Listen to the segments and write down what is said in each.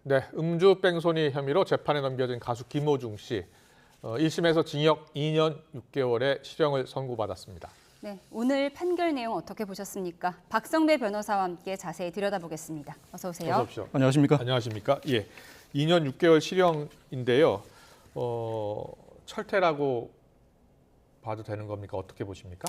네, 음주 뺑소니 혐의로 재판에 넘겨진 가수 김호중 씨. 1심에서 징역 2년 6개월의 실형을 선고받았습니다. 네, 오늘 판결 내용 어떻게 보셨습니까? 박성배 변호사와 함께 자세히 들여다보겠습니다. 어서 오세요. 어서 오십시오. 안녕하십니까? 안녕하십니까? 예, 2년 6개월 실형인데요. 철퇴라고 봐도 되는 겁니까? 어떻게 보십니까?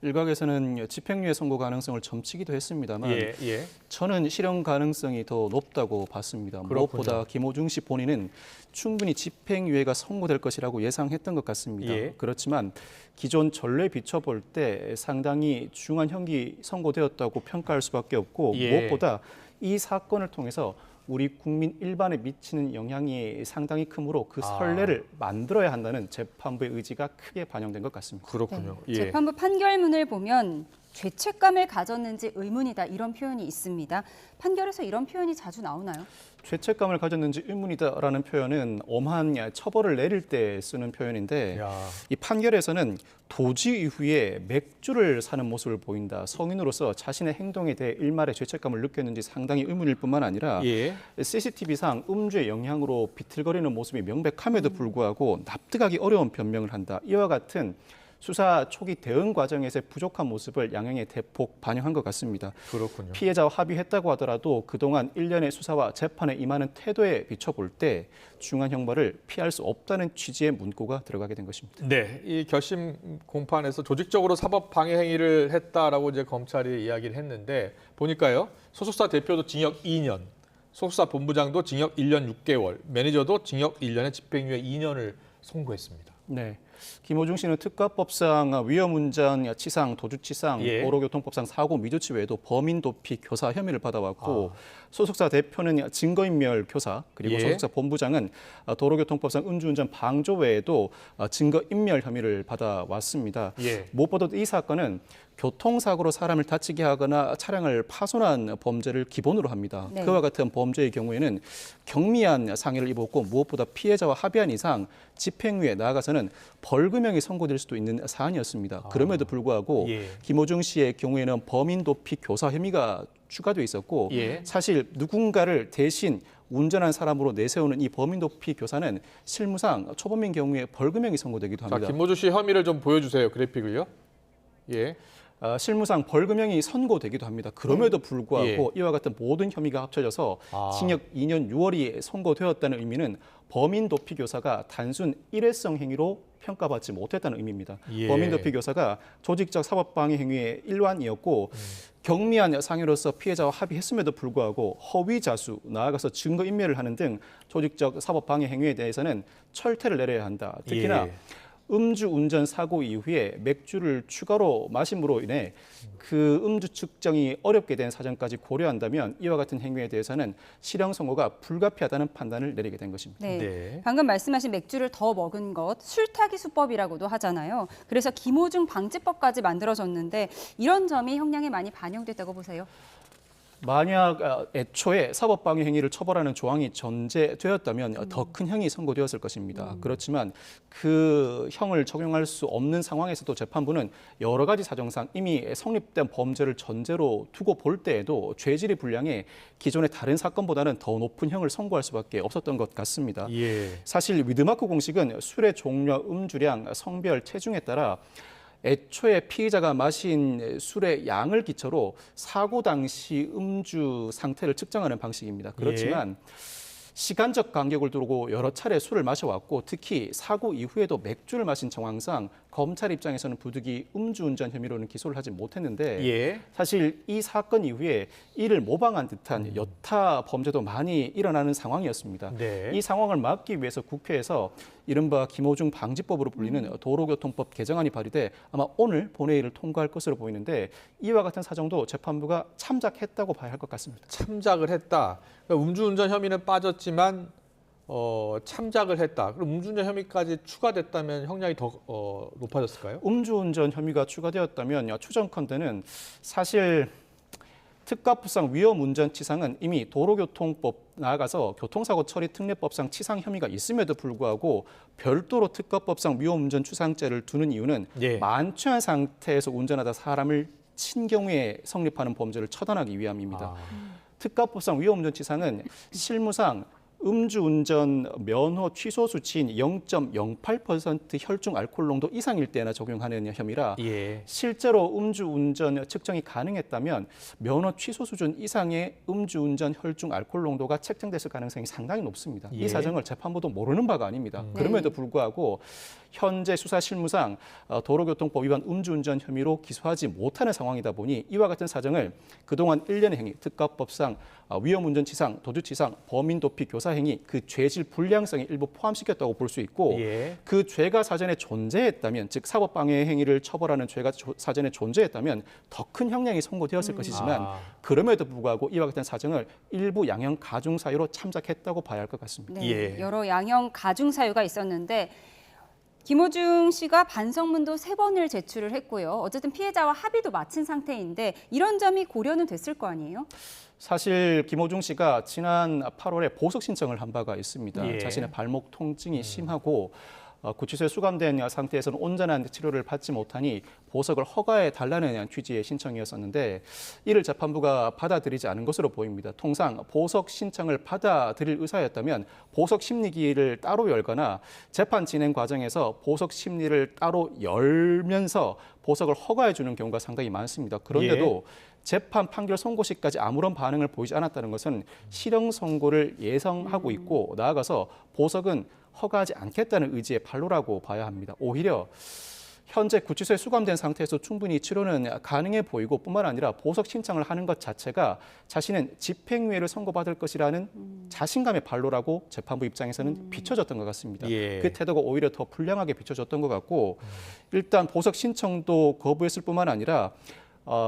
일각에서는 집행유예 선고 가능성을 점치기도 했습니다만 예. 저는 실형 가능성이 더 높다고 봤습니다. 그렇군요. 무엇보다 김호중 씨 본인은 충분히 집행유예가 선고될 것이라고 예상했던 것 같습니다. 예. 그렇지만 기존 전례에 비춰볼 때 상당히 중한 형기 선고되었다고 평가할 수밖에 없고 예. 무엇보다 이 사건을 통해서 우리 국민 일반에 미치는 영향이 상당히 크므로 그 선례를 만들어야 한다는 재판부의 의지가 크게 반영된 것 같습니다. 그렇군요. 네, 예. 재판부 판결문을 보면 죄책감을 가졌는지 의문이다 이런 표현이 있습니다. 판결에서 이런 표현이 자주 나오나요? 죄책감을 가졌는지 의문이다라는 표현은 엄한 처벌을 내릴 때 쓰는 표현인데 야. 이 판결에서는 도지 이후에 맥주를 사는 모습을 보인다. 성인으로서 자신의 행동에 대해 일말의 죄책감을 느꼈는지 상당히 의문일 뿐만 아니라 예. CCTV상 음주의 영향으로 비틀거리는 모습이 명백함에도 불구하고 납득하기 어려운 변명을 한다. 이와 같은 수사 초기 대응 과정에서의 부족한 모습을 양형에 대폭 반영한 것 같습니다. 그렇군요. 피해자와 합의했다고 하더라도 그동안 일련의 수사와 재판에 임하는 태도에 비춰볼 때 중한 형벌을 피할 수 없다는 취지의 문구가 들어가게 된 것입니다. 네, 이 결심 공판에서 조직적으로 사법 방해 행위를 했다라고 이제 검찰이 이야기를 했는데 보니까요. 소속사 대표도 징역 2년, 소속사 본부장도 징역 1년 6개월, 매니저도 징역 1년에 집행유예 2년을 선고했습니다. 네. 김호중 씨는 특가법상 위험운전 치상, 도주치상, 예. 도로교통법상 사고 미조치 외에도 범인 도피, 교사 혐의를 받아왔고 소속사 대표는 증거인멸 교사 그리고 예. 소속사 본부장은 도로교통법상 음주운전 방조 외에도 증거인멸 혐의를 받아왔습니다. 예. 무엇보다도 이 사건은 교통사고로 사람을 다치게 하거나 차량을 파손한 범죄를 기본으로 합니다. 네. 그와 같은 범죄의 경우에는 경미한 상해를 입었고 무엇보다 피해자와 합의한 이상 집행유예 나아가서는 벌금형이 선고될 수도 있는 사안이었습니다. 그럼에도 불구하고 예. 김호중 씨의 경우에는 범인 도피 교사 혐의가 추가돼 있었고 예. 사실 누군가를 대신 운전한 사람으로 내세우는 이 범인 도피 교사는 실무상 초범인 경우에 벌금형이 선고되기도 합니다. 자, 김호중 씨 혐의를 좀 보여주세요. 그래픽을요. 예. 실무상 벌금형이 선고되기도 합니다. 그럼에도 불구하고 이와 같은 모든 혐의가 합쳐져서 징역 2년 6월이 선고되었다는 의미는 범인 도피 교사가 단순 일회성 행위로 평가받지 못했다는 의미입니다. 예. 범인 도피 교사가 조직적 사법방해 행위의 일환이었고 경미한 상해로서 피해자와 합의했음에도 불구하고 허위 자수, 나아가서 증거인멸을 하는 등 조직적 사법방해 행위에 대해서는 철퇴를 내려야 한다. 특히나 음주운전 사고 이후에 맥주를 추가로 마심으로 인해 그 음주 측정이 어렵게 된 사정까지 고려한다면 이와 같은 행위에 대해서는 실형 선고가 불가피하다는 판단을 내리게 된 것입니다. 네. 네. 방금 말씀하신 맥주를 더 먹은 것, 술타기 수법이라고도 하잖아요. 그래서 김호중 방지법까지 만들어졌는데 이런 점이 형량에 많이 반영됐다고 보세요? 만약 애초에 사법방해 행위를 처벌하는 조항이 전제되었다면 더 큰 형이 선고되었을 것입니다. 그렇지만 그 형을 적용할 수 없는 상황에서도 재판부는 여러 가지 사정상 이미 성립된 범죄를 전제로 두고 볼 때에도 죄질이 불량해 기존의 다른 사건보다는 더 높은 형을 선고할 수밖에 없었던 것 같습니다. 예. 사실 위드마크 공식은 술의 종류와 음주량, 성별, 체중에 따라 애초에 피의자가 마신 술의 양을 기초로 사고 당시 음주 상태를 측정하는 방식입니다. 그렇지만 시간적 간격을 두고 여러 차례 술을 마셔왔고 특히 사고 이후에도 맥주를 마신 정황상 검찰 입장에서는 부득이 음주운전 혐의로는 기소를 하지 못했는데 예. 사실 이 사건 이후에 이를 모방한 듯한 여타 범죄도 많이 일어나는 상황이었습니다. 네. 이 상황을 막기 위해서 국회에서 이른바 김호중 방지법으로 불리는 도로교통법 개정안이 발의돼 아마 오늘 본회의를 통과할 것으로 보이는데 이와 같은 사정도 재판부가 참작했다고 봐야 할 것 같습니다. 참작을 했다. 그러니까 음주운전 혐의는 빠졌지만 참작을 했다. 그럼 음주운전 혐의까지 추가됐다면 형량이 더 높아졌을까요? 음주운전 혐의가 추가되었다면 추정컨대는 사실 특가법상 위험운전치상은 이미 도로교통법 나아가서 교통사고 처리 특례법상 치상 혐의가 있음에도 불구하고 별도로 특가법상 위험운전추상죄를 두는 이유는 만취한 상태에서 운전하다 사람을 친 경우에 성립하는 범죄를 처단하기 위함입니다. 특가법상 위험운전치상은 실무상 음주운전 면허 취소 수치인 0.08% 혈중 알코올 농도 이상일 때나 적용하는 혐의라 예. 실제로 음주운전 측정이 가능했다면 면허 취소 수준 이상의 음주운전 혈중 알코올 농도가 책정됐을 가능성이 상당히 높습니다. 예. 이 사정을 재판부도 모르는 바가 아닙니다. 그럼에도 불구하고 현재 수사 실무상 도로교통법 위반 음주운전 혐의로 기소하지 못하는 상황이다 보니 이와 같은 사정을 그동안 일련의 행위, 특가법상 위험운전치상, 도주치상, 범인도피 교사행위 그 죄질 불량성에 일부 포함시켰다고 볼 수 있고 예. 그 죄가 사전에 존재했다면 즉 사법방해 행위를 처벌하는 죄가 사전에 존재했다면 더 큰 형량이 선고되었을 것이지만 아. 그럼에도 불구하고 이와 같은 사정을 일부 양형 가중 사유로 참작했다고 봐야 할 것 같습니다. 네, 예. 여러 양형 가중 사유가 있었는데 김호중 씨가 반성문도 3번을 제출을 했고요. 어쨌든 피해자와 합의도 마친 상태인데 이런 점이 고려는 됐을 거 아니에요? 사실 김호중 씨가 지난 8월에 보석 신청을 한 바가 있습니다. 예. 자신의 발목 통증이 심하고 구치소에 수감된 상태에서는 온전한 치료를 받지 못하니 보석을 허가해 달라는 취지의 신청이었었는데 이를 재판부가 받아들이지 않은 것으로 보입니다. 통상 보석 신청을 받아들일 의사였다면 보석 심리기를 따로 열거나 재판 진행 과정에서 보석 심리를 따로 열면서 보석을 허가해 주는 경우가 상당히 많습니다. 그런데도 재판 판결 선고시까지 아무런 반응을 보이지 않았다는 것은 실형 선고를 예상하고 있고 나아가서 보석은 허가하지 않겠다는 의지의 발로라고 봐야 합니다. 오히려 현재 구치소에 수감된 상태에서 충분히 치료는 가능해 보이고 뿐만 아니라 보석 신청을 하는 것 자체가 자신은 집행유예를 선고받을 것이라는 자신감의 발로라고 재판부 입장에서는 비춰졌던 것 같습니다. 예. 그 태도가 오히려 더 불량하게 비춰졌던 것 같고 일단 보석 신청도 거부했을 뿐만 아니라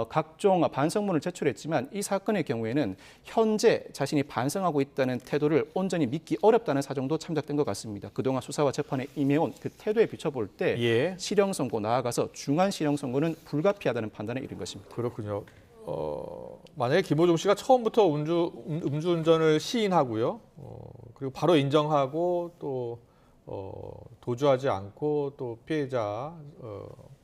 각종 반성문을 제출했지만 이 사건의 경우에는 현재 자신이 반성하고 있다는 태도를 온전히 믿기 어렵다는 사정도 참작된 것 같습니다. 그동안 수사와 재판에 임해온 그 태도에 비춰볼 때 예. 실형 선고 나아가서 중한 실형 선고는 불가피하다는 판단에 이른 것입니다. 그렇군요. 만약에 김호중 씨가 처음부터 음주운전을 시인하고요. 그리고 바로 인정하고 또 도주하지 않고 또 피해자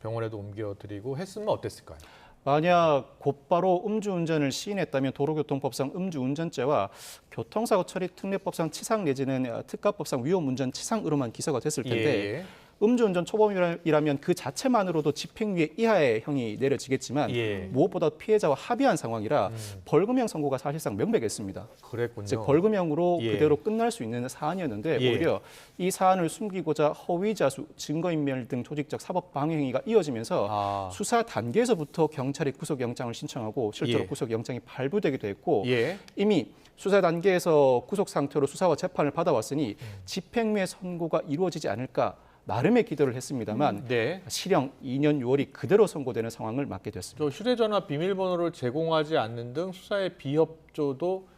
병원에도 옮겨드리고 했으면 어땠을까요? 만약 곧바로 음주운전을 시인했다면 도로교통법상 음주운전죄와 교통사고 처리 특례법상 치상 내지는 특가법상 위험운전 치상으로만 기소가 됐을 텐데 예. 음주운전 초범이라면 그 자체만으로도 집행유예 이하의 형이 내려지겠지만 예. 무엇보다 피해자와 합의한 상황이라 벌금형 선고가 사실상 명백했습니다. 그랬군요. 즉 벌금형으로 예. 그대로 끝날 수 있는 사안이었는데 예. 오히려 이 사안을 숨기고자 허위자수, 증거인멸 등 조직적 사법방해 행위가 이어지면서 수사 단계에서부터 경찰이 구속영장을 신청하고 실제로 예. 구속영장이 발부되기도 했고 예. 이미 수사 단계에서 구속 상태로 수사와 재판을 받아왔으니 집행유예 선고가 이루어지지 않을까 나름의 기대를 했습니다만 네. 실형 2년 6월이 그대로 선고되는 상황을 맞게 됐습니다. 또 휴대전화 비밀번호를 제공하지 않는 등 수사의 비협조도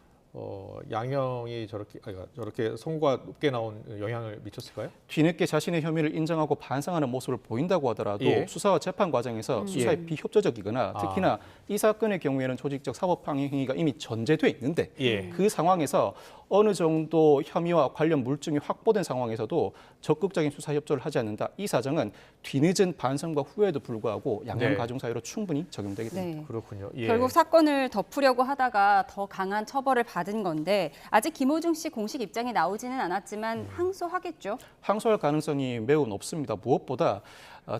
양형이 저렇게 선고가 높게 나온 영향을 미쳤을까요? 뒤늦게 자신의 혐의를 인정하고 반성하는 모습을 보인다고 하더라도 예. 수사와 재판 과정에서 수사에 예. 비협조적이거나 특히나 이 사건의 경우에는 조직적 사법방해 행위가 이미 전제돼 있는데 예. 그 상황에서 어느 정도 혐의와 관련 물증이 확보된 상황에서도 적극적인 수사 협조를 하지 않는다. 이 사정은 뒤늦은 반성과 후회에도 불구하고 양형 네. 가중 사유로 충분히 적용되게 됩니다. 네. 그렇군요. 예. 결국 사건을 덮으려고 하다가 더 강한 처벌을 받은 건데 아직 김호중 씨 공식 입장이 나오지는 않았지만 항소하겠죠? 항소할 가능성이 매우 높습니다. 무엇보다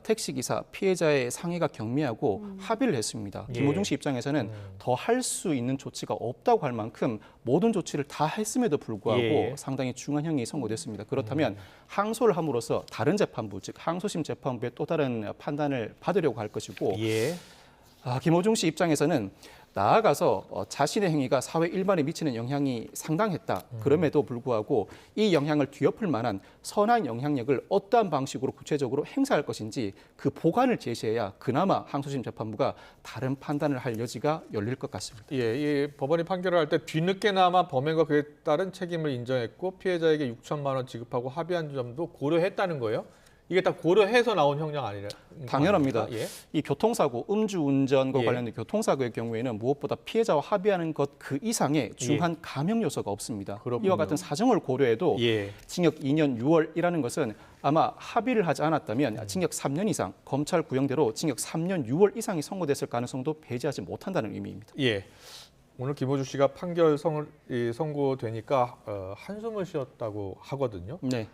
택시기사 피해자의 상해가 경미하고 합의를 했습니다. 예. 김호중 씨 입장에서는 더 할 수 있는 조치가 없다고 할 만큼 모든 조치를 다 했음에도 불구하고 예. 상당히 중한형이 선고됐습니다. 그렇다면 항소를 함으로써 다른 재판부, 즉 항소심 재판부의 또 다른 판단을 받으려고 할 것이고 예. 김호중 씨 입장에서는 나아가서 자신의 행위가 사회 일반에 미치는 영향이 상당했다. 그럼에도 불구하고 이 영향을 뒤엎을 만한 선한 영향력을 어떠한 방식으로 구체적으로 행사할 것인지 그 보관을 제시해야 그나마 항소심 재판부가 다른 판단을 할 여지가 열릴 것 같습니다. 예, 이 법원이 판결을 할 때 뒤늦게나마 범행과 그에 따른 책임을 인정했고 피해자에게 6천만 원 지급하고 합의한 점도 고려했다는 거예요? 이게 다 고려해서 나온 형량 아니라? 당연합니다. 예. 이 교통사고, 음주운전과 예. 관련된 교통사고의 경우에는 무엇보다 피해자와 합의하는 것 그 이상의 중한 감형 요소가 없습니다. 그렇군요. 이와 같은 사정을 고려해도 예. 징역 2년 6월이라는 것은 아마 합의를 하지 않았다면 징역 3년 이상, 검찰 구형대로 징역 3년 6월 이상이 선고됐을 가능성도 배제하지 못한다는 의미입니다. 예. 오늘 김호중 씨가 판결 선고되니까 한숨을 쉬었다고 하거든요. 네.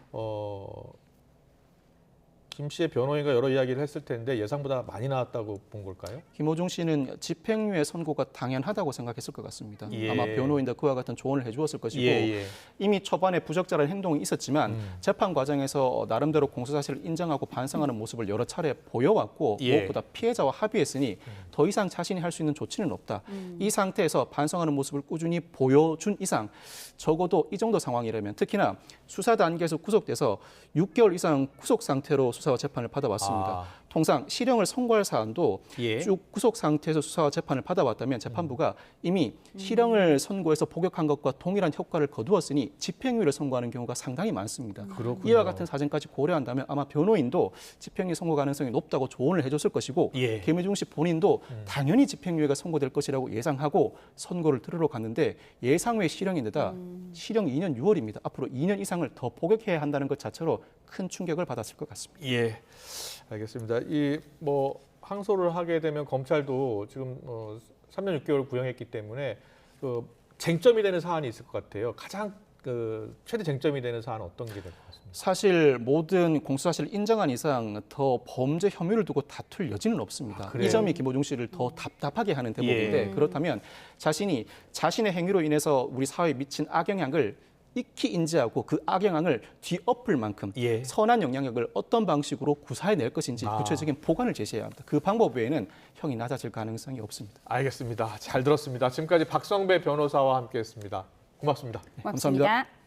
김 씨의 변호인과 여러 이야기를 했을 텐데 예상보다 많이 나왔다고 본 걸까요? 김호중 씨는 집행유예 선고가 당연하다고 생각했을 것 같습니다. 예. 아마 변호인도 그와 같은 조언을 해주었을 것이고 예. 이미 초반에 부적절한 행동이 있었지만 재판 과정에서 나름대로 공소사실을 인정하고 반성하는 모습을 여러 차례 보여왔고 예. 무엇보다 피해자와 합의했으니 더 이상 자신이 할 수 있는 조치는 없다. 이 상태에서 반성하는 모습을 꾸준히 보여준 이상 적어도 이 정도 상황이라면 특히나 수사 단계에서 구속돼서 6개월 이상 구속 상태로 수사와 재판을 받아왔습니다. 통상 실형을 선고할 사안도 예. 쭉 구속 상태에서 수사와 재판을 받아왔다면 재판부가 이미 실형을 선고해서 복역한 것과 동일한 효과를 거두었으니 집행유예를 선고하는 경우가 상당히 많습니다. 그렇군요. 이와 같은 사정까지 고려한다면 아마 변호인도 집행유예 선고 가능성이 높다고 조언을 해줬을 것이고 예. 김호중 씨 본인도 당연히 집행유예가 선고될 것이라고 예상하고 선고를 들으러 갔는데 예상 외 실형인데다 실형 2년 6월입니다. 앞으로 2년 이상을 더 복역해야 한다는 것 자체로 큰 충격을 받았을 것 같습니다. 예, 알겠습니다. 이 뭐 항소를 하게 되면 검찰도 지금 3년 6개월 구형했기 때문에 쟁점이 되는 사안이 있을 것 같아요. 가장 최대 쟁점이 되는 사안은 어떤 게 될 것 같습니다. 사실 모든 공소사실을 인정한 이상 더 범죄 혐의를 두고 다툴 여지는 없습니다. 그래요? 이 점이 김호중 씨를 더 답답하게 하는 대목인데 예. 그렇다면 자신의 행위로 인해서 우리 사회에 미친 악영향을 익히 인지하고 그 악영향을 뒤엎을 만큼 예. 선한 영향력을 어떤 방식으로 구사해낼 것인지 구체적인 보관을 제시해야 합니다. 그 방법 외에는 형이 낮아질 가능성이 없습니다. 알겠습니다. 잘 들었습니다. 지금까지 박성배 변호사와 함께했습니다. 고맙습니다. 감사합니다. 고맙습니다.